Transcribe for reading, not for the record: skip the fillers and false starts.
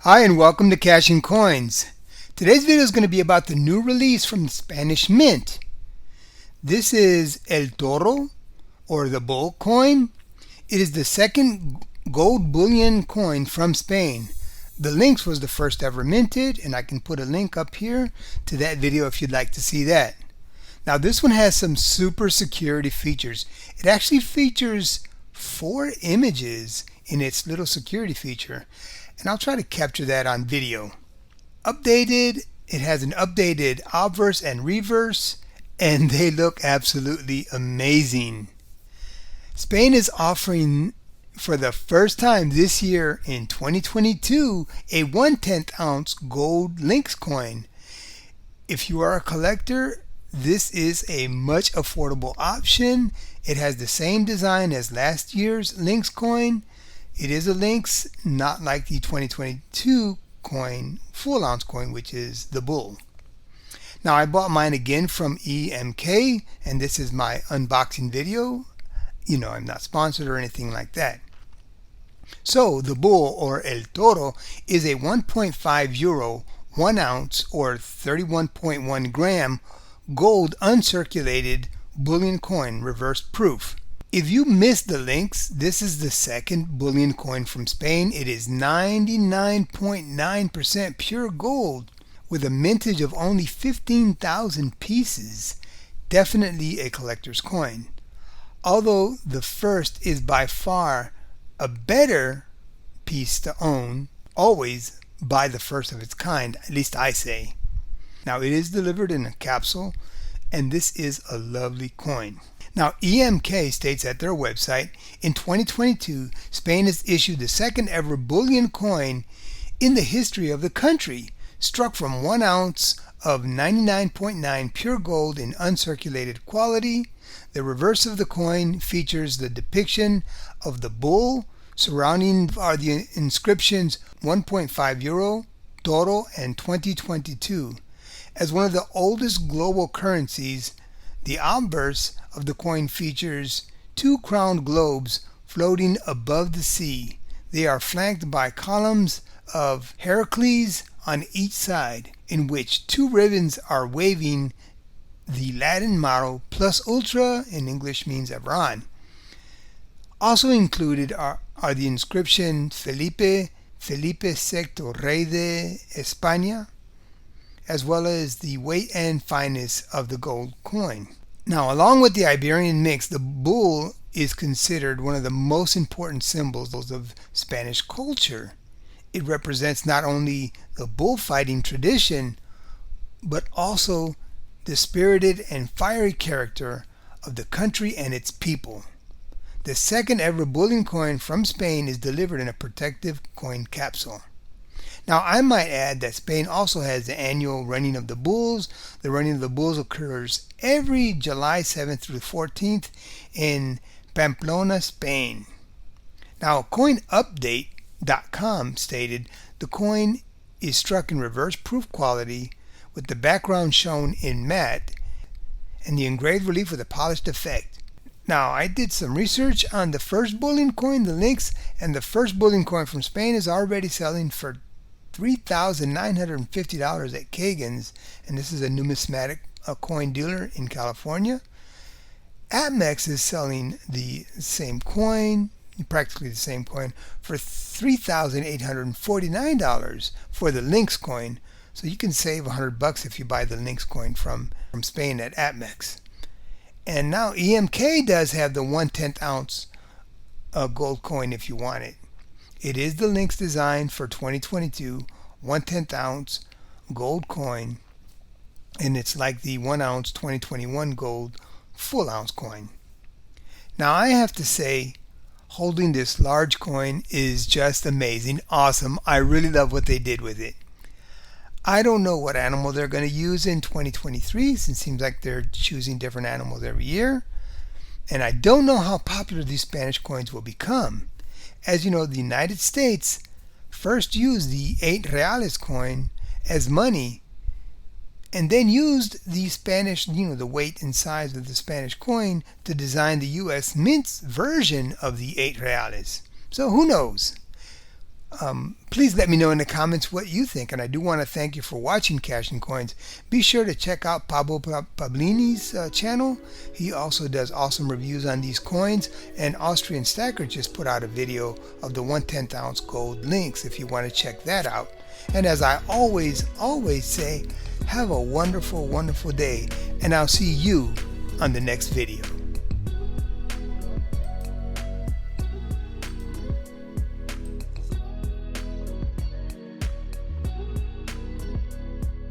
Hi and welcome to Cash and Coins. Today's video is going to be about the new release from the Spanish Mint. This is El Toro, or the Bull coin. It is the second gold bullion coin from Spain. The Lynx was the first ever minted, and I can put a link up here to that video if you'd like to see that. Now this one has some super security features. It actually features 4 images in its little security feature, and I'll try to capture that on video. Updated, it has an updated obverse and reverse, and they look absolutely amazing. Spain is offering for the first time this year in 2022 a 1/10 ounce gold Lynx coin. If you are a collector, this is a much affordable option. It has the same design as last year's Lynx coin. It is a Lynx, not like the 2022 coin, full ounce coin, which is the Bull. Now I bought mine again from EMK, and this is my unboxing video. You know, I'm not sponsored or anything like that. So the Bull, or El Toro, is a 1.5 euro, 1 ounce, or 31.1 gram gold uncirculated bullion coin, reverse proof. If you missed the Lynx, this is the second bullion coin from Spain. It is 99.9% pure gold with a mintage of only 15,000 pieces. Definitely a collector's coin. Although the first is by far a better piece to own, always buy the first of its kind, at least I say. Now it is delivered in a capsule, and this is a lovely coin. Now, EMK states at their website, in 2022, Spain has issued the second ever bullion coin in the history of the country, struck from 1 ounce of 99.9 pure gold in uncirculated quality. The reverse of the coin features the depiction of the bull. Surrounding are the inscriptions 1.5 euro, Toro, and 2022. As one of the oldest global currencies, the obverse of the coin features 2 crowned globes floating above the sea. They are flanked by columns of Heracles on each side, in which 2 ribbons are waving the Latin motto plus ultra, in English means ever on. Also included are the inscription Felipe VI, Rey de España, as well as the weight and fineness of the gold coin. Now, along with the Iberian mix, the bull is considered one of the most important symbols of Spanish culture. It represents not only the bullfighting tradition, but also the spirited and fiery character of the country and its people. The second ever bullion coin from Spain is delivered in a protective coin capsule. Now, I might add that Spain also has the annual Running of the Bulls. The Running of the Bulls occurs every July 7th through 14th in Pamplona, Spain. Now, CoinUpdate.com stated the coin is struck in reverse proof quality with the background shown in matte and the engraved relief with a polished effect. Now, I did some research on the first bullion coin, the Lynx, and the first bullion coin from Spain is already selling for $3,950 at Kagan's, and this is a numismatic coin dealer in California. Apmex is selling the same coin, practically the same coin, for $3,849 for the Lynx coin. So you can save $100 if you buy the Lynx coin from Spain at Apmex. And now EMK does have the 1/10 ounce gold coin if you want it. It is the Lynx design for 2022 1/10 ounce gold coin, and it's like the 1 ounce 2021 gold full ounce coin. Now I have to say, holding this large coin is just amazing, awesome. I really love what they did with it. I don't know what animal they're going to use in 2023, since it seems like they're choosing different animals every year. And I don't know how popular these Spanish coins will become. As you know, the United States first used the 8 reales coin as money, and then used the Spanish, the weight and size of the Spanish coin to design the US Mint's version of the 8 reales. So who knows? Please let me know in the comments what you think, and I do want to thank you for watching Cash and Coins. Be sure to check out Pablo Pablini's channel. He also does awesome reviews on these coins, and Austrian Stacker just put out a video of the 1/10 ounce gold Lynx if you want to check that out. And as I always say, have a wonderful day, and I'll see you on the next video.